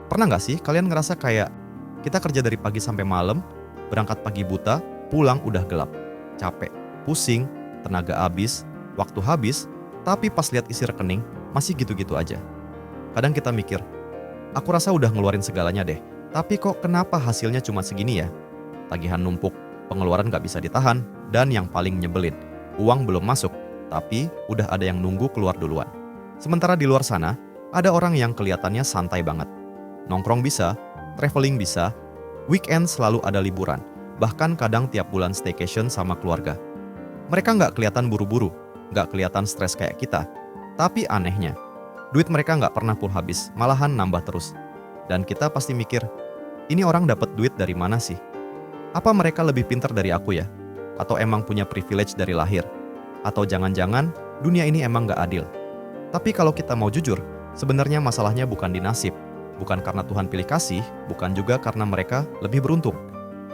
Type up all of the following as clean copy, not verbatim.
Pernah nggak sih kalian ngerasa kayak kita kerja dari pagi sampai malam, berangkat pagi buta, pulang udah gelap, capek, pusing, tenaga habis, waktu habis, tapi pas lihat isi rekening masih gitu-gitu aja. Kadang kita mikir, aku rasa udah ngeluarin segalanya deh, tapi kok kenapa hasilnya cuma segini ya? Tagihan numpuk, pengeluaran nggak bisa ditahan, dan yang paling nyebelin, uang belum masuk, tapi udah ada yang nunggu keluar duluan. Sementara di luar sana, ada orang yang kelihatannya santai banget. Nongkrong bisa, traveling bisa, weekend selalu ada liburan, bahkan kadang tiap bulan staycation sama keluarga. Mereka nggak kelihatan buru-buru, nggak kelihatan stres kayak kita. Tapi anehnya, duit mereka nggak pernah full habis, malahan nambah terus. Dan kita pasti mikir, ini orang dapat duit dari mana sih? Apa mereka lebih pintar dari aku ya? Atau emang punya privilege dari lahir? Atau jangan-jangan dunia ini emang nggak adil? Tapi kalau kita mau jujur, sebenarnya masalahnya bukan di nasib. Bukan karena Tuhan pilih kasih, bukan juga karena mereka lebih beruntung.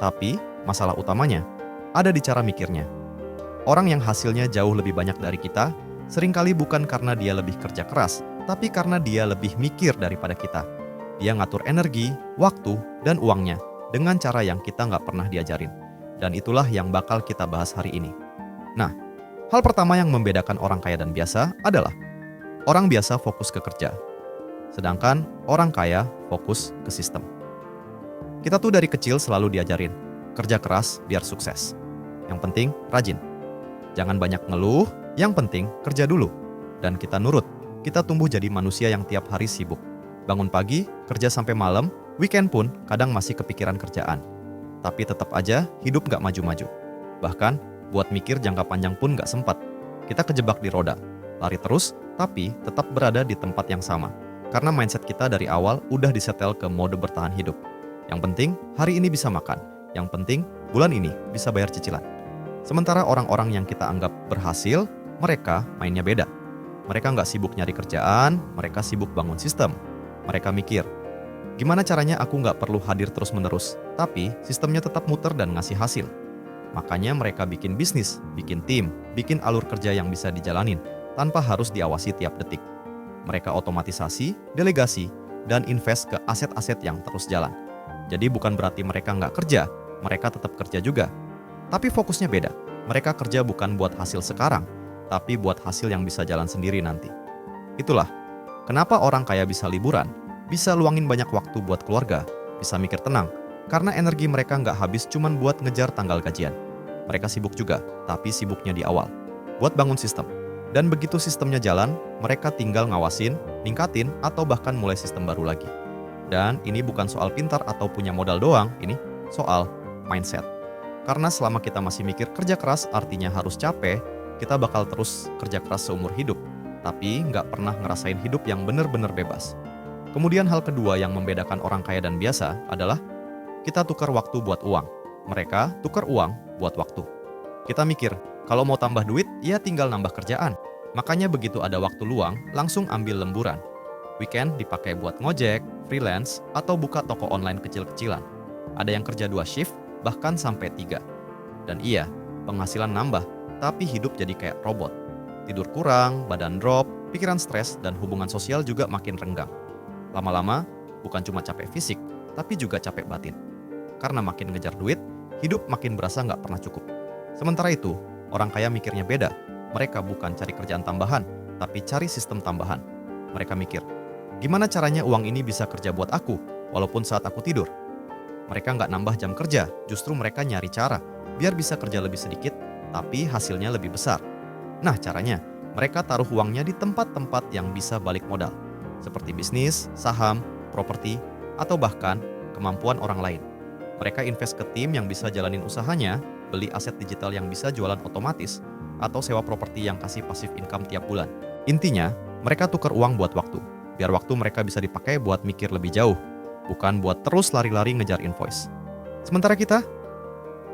Tapi masalah utamanya ada di cara mikirnya. Orang yang hasilnya jauh lebih banyak dari kita, seringkali bukan karena dia lebih kerja keras, tapi karena dia lebih mikir daripada kita. Dia ngatur energi, waktu, dan uangnya dengan cara yang kita nggak pernah diajarin. Dan itulah yang bakal kita bahas hari ini. Nah, hal pertama yang membedakan orang kaya dan biasa adalah orang biasa fokus ke kerja, sedangkan orang kaya fokus ke sistem. Kita tuh dari kecil selalu diajarin, kerja keras biar sukses. Yang penting rajin. Jangan banyak ngeluh, yang penting kerja dulu. Dan kita nurut, kita tumbuh jadi manusia yang tiap hari sibuk. Bangun pagi, kerja sampai malam, weekend pun kadang masih kepikiran kerjaan. Tapi tetap aja hidup gak maju-maju. Bahkan, buat mikir jangka panjang pun gak sempat. Kita kejebak di roda, lari terus, tapi tetap berada di tempat yang sama. Karena mindset kita dari awal udah disetel ke mode bertahan hidup. Yang penting, hari ini bisa makan. Yang penting, bulan ini bisa bayar cicilan. Sementara orang-orang yang kita anggap berhasil, mereka mainnya beda. Mereka nggak sibuk nyari kerjaan, mereka sibuk bangun sistem. Mereka mikir, gimana caranya aku nggak perlu hadir terus-menerus, tapi sistemnya tetap muter dan ngasih hasil. Makanya mereka bikin bisnis, bikin tim, bikin alur kerja yang bisa dijalanin, tanpa harus diawasi tiap detik. Mereka otomatisasi, delegasi, dan invest ke aset-aset yang terus jalan. Jadi bukan berarti mereka nggak kerja, mereka tetap kerja juga. Tapi fokusnya beda. Mereka kerja bukan buat hasil sekarang, tapi buat hasil yang bisa jalan sendiri nanti. Itulah, kenapa orang kaya bisa liburan, bisa luangin banyak waktu buat keluarga, bisa mikir tenang, karena energi mereka nggak habis cuman buat ngejar tanggal gajian. Mereka sibuk juga, tapi sibuknya di awal, buat bangun sistem. Dan begitu sistemnya jalan, mereka tinggal ngawasin, ningkatin, atau bahkan mulai sistem baru lagi. Dan ini bukan soal pintar atau punya modal doang, ini soal mindset. Karena selama kita masih mikir kerja keras artinya harus capek, kita bakal terus kerja keras seumur hidup, tapi nggak pernah ngerasain hidup yang benar-benar bebas. Kemudian hal kedua yang membedakan orang kaya dan biasa adalah kita tukar waktu buat uang. Mereka tukar uang buat waktu. Kita mikir, kalau mau tambah duit, ya tinggal nambah kerjaan. Makanya begitu ada waktu luang, langsung ambil lemburan. Weekend dipakai buat ngojek, freelance, atau buka toko online kecil-kecilan. Ada yang kerja 2 shift, bahkan sampai 3. Dan iya, penghasilan nambah, tapi hidup jadi kayak robot. Tidur kurang, badan drop, pikiran stres, dan hubungan sosial juga makin renggang. Lama-lama, bukan cuma capek fisik, tapi juga capek batin. Karena makin ngejar duit, hidup makin berasa nggak pernah cukup. Sementara itu, orang kaya mikirnya beda. Mereka bukan cari kerjaan tambahan, tapi cari sistem tambahan. Mereka mikir, gimana caranya uang ini bisa kerja buat aku, walaupun saat aku tidur? Mereka nggak nambah jam kerja, justru mereka nyari cara, biar bisa kerja lebih sedikit, tapi hasilnya lebih besar. Nah caranya, mereka taruh uangnya di tempat-tempat yang bisa balik modal, seperti bisnis, saham, properti, atau bahkan kemampuan orang lain. Mereka invest ke tim yang bisa jalanin usahanya, beli aset digital yang bisa jualan otomatis, atau sewa properti yang kasih passive income tiap bulan. Intinya, mereka tukar uang buat waktu, biar waktu mereka bisa dipakai buat mikir lebih jauh, bukan buat terus lari-lari ngejar invoice. Sementara kita,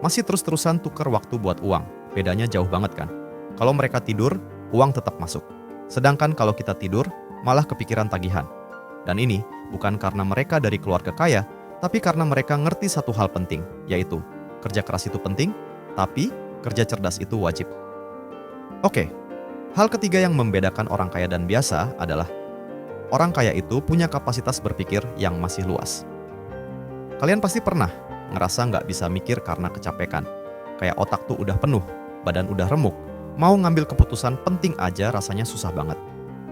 masih terus-terusan tukar waktu buat uang. Bedanya jauh banget kan? Kalau mereka tidur, uang tetap masuk. Sedangkan kalau kita tidur, malah kepikiran tagihan. Dan ini bukan karena mereka dari keluarga kaya, tapi karena mereka ngerti satu hal penting, yaitu kerja keras itu penting, tapi kerja cerdas itu wajib. Oke, hal ketiga yang membedakan orang kaya dan biasa adalah orang kaya itu punya kapasitas berpikir yang masih luas. Kalian pasti pernah ngerasa nggak bisa mikir karena kecapekan. Kayak otak tuh udah penuh, badan udah remuk, mau ngambil keputusan penting aja rasanya susah banget.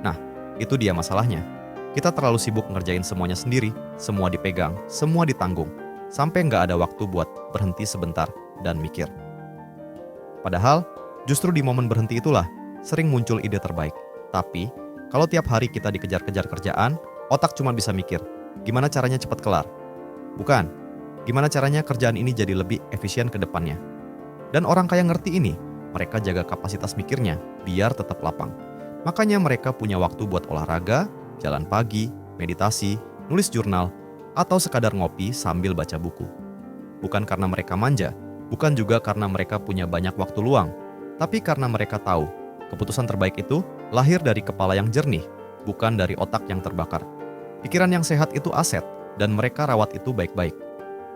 Nah, itu dia masalahnya. Kita terlalu sibuk ngerjain semuanya sendiri, semua dipegang, semua ditanggung, sampai nggak ada waktu buat berhenti sebentar dan mikir. Padahal, justru di momen berhenti itulah sering muncul ide terbaik. Tapi, kalau tiap hari kita dikejar-kejar kerjaan, otak cuma bisa mikir, gimana caranya cepat kelar? Bukan, gimana caranya kerjaan ini jadi lebih efisien ke depannya. Dan orang kaya ngerti ini, mereka jaga kapasitas mikirnya biar tetap lapang. Makanya mereka punya waktu buat olahraga, jalan pagi, meditasi, nulis jurnal, atau sekadar ngopi sambil baca buku. Bukan karena mereka manja, bukan juga karena mereka punya banyak waktu luang, tapi karena mereka tahu keputusan terbaik itu lahir dari kepala yang jernih, bukan dari otak yang terbakar. Pikiran yang sehat itu aset, dan mereka rawat itu baik-baik.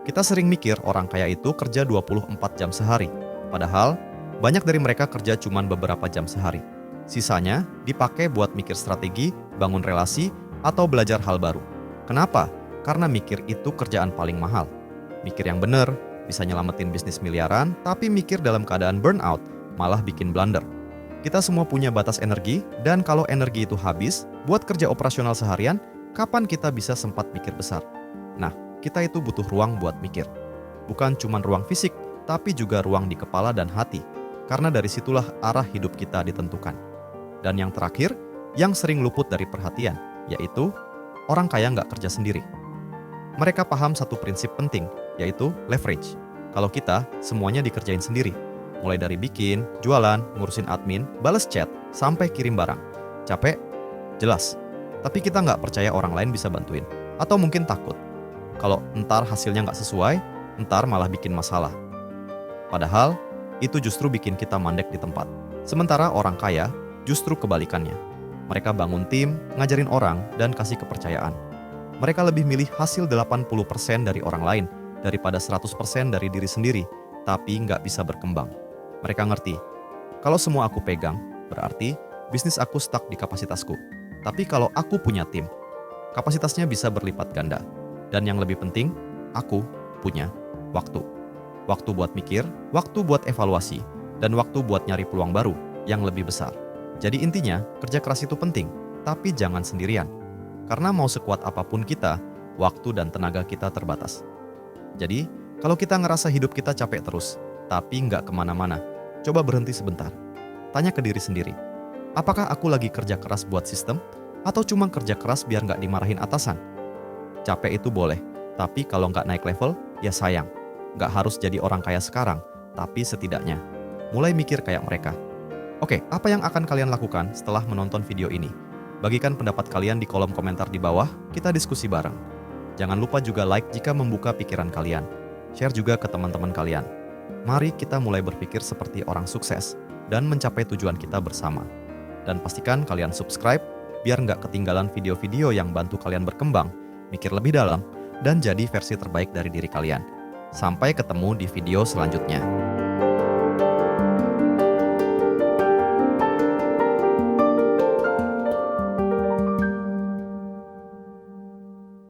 Kita sering mikir orang kaya itu kerja 24 jam sehari, padahal banyak dari mereka kerja cuma beberapa jam sehari. Sisanya dipakai buat mikir strategi, bangun relasi, atau belajar hal baru. Kenapa? Karena mikir itu kerjaan paling mahal. Mikir yang benar bisa nyelamatin bisnis miliaran, tapi mikir dalam keadaan burnout malah bikin blunder. Kita semua punya batas energi, dan kalau energi itu habis buat kerja operasional seharian, kapan kita bisa sempat mikir besar? Nah, kita itu butuh ruang buat mikir. Bukan cuma ruang fisik, tapi juga ruang di kepala dan hati. Karena dari situlah arah hidup kita ditentukan. Dan yang terakhir, yang sering luput dari perhatian, yaitu orang kaya nggak kerja sendiri. Mereka paham satu prinsip penting, yaitu leverage. Kalau kita, semuanya dikerjain sendiri. Mulai dari bikin, jualan, ngurusin admin, bales chat, sampai kirim barang. Capek? Jelas. Tapi kita nggak percaya orang lain bisa bantuin. Atau mungkin takut. Kalau entar hasilnya nggak sesuai, entar malah bikin masalah. Padahal, itu justru bikin kita mandek di tempat. Sementara orang kaya justru kebalikannya. Mereka bangun tim, ngajarin orang, dan kasih kepercayaan. Mereka lebih milih hasil 80% dari orang lain daripada 100% dari diri sendiri, tapi nggak bisa berkembang. Mereka ngerti, kalau semua aku pegang, berarti bisnis aku stuck di kapasitasku. Tapi kalau aku punya tim, kapasitasnya bisa berlipat ganda. Dan yang lebih penting, aku punya waktu. Waktu buat mikir, waktu buat evaluasi, dan waktu buat nyari peluang baru yang lebih besar. Jadi intinya, kerja keras itu penting, tapi jangan sendirian. Karena mau sekuat apapun kita, waktu dan tenaga kita terbatas. Jadi, kalau kita ngerasa hidup kita capek terus, tapi nggak kemana-mana, coba berhenti sebentar. Tanya ke diri sendiri, apakah aku lagi kerja keras buat sistem, atau cuma kerja keras biar nggak dimarahin atasan? Capek itu boleh, tapi kalau nggak naik level, ya sayang. Nggak harus jadi orang kaya sekarang, tapi setidaknya mulai mikir kayak mereka. Oke, apa yang akan kalian lakukan setelah menonton video ini? Bagikan pendapat kalian di kolom komentar di bawah, kita diskusi bareng. Jangan lupa juga like jika membuka pikiran kalian. Share juga ke teman-teman kalian. Mari kita mulai berpikir seperti orang sukses dan mencapai tujuan kita bersama. Dan pastikan kalian subscribe biar nggak ketinggalan video-video yang bantu kalian berkembang, mikir lebih dalam, dan jadi versi terbaik dari diri kalian. Sampai ketemu di video selanjutnya.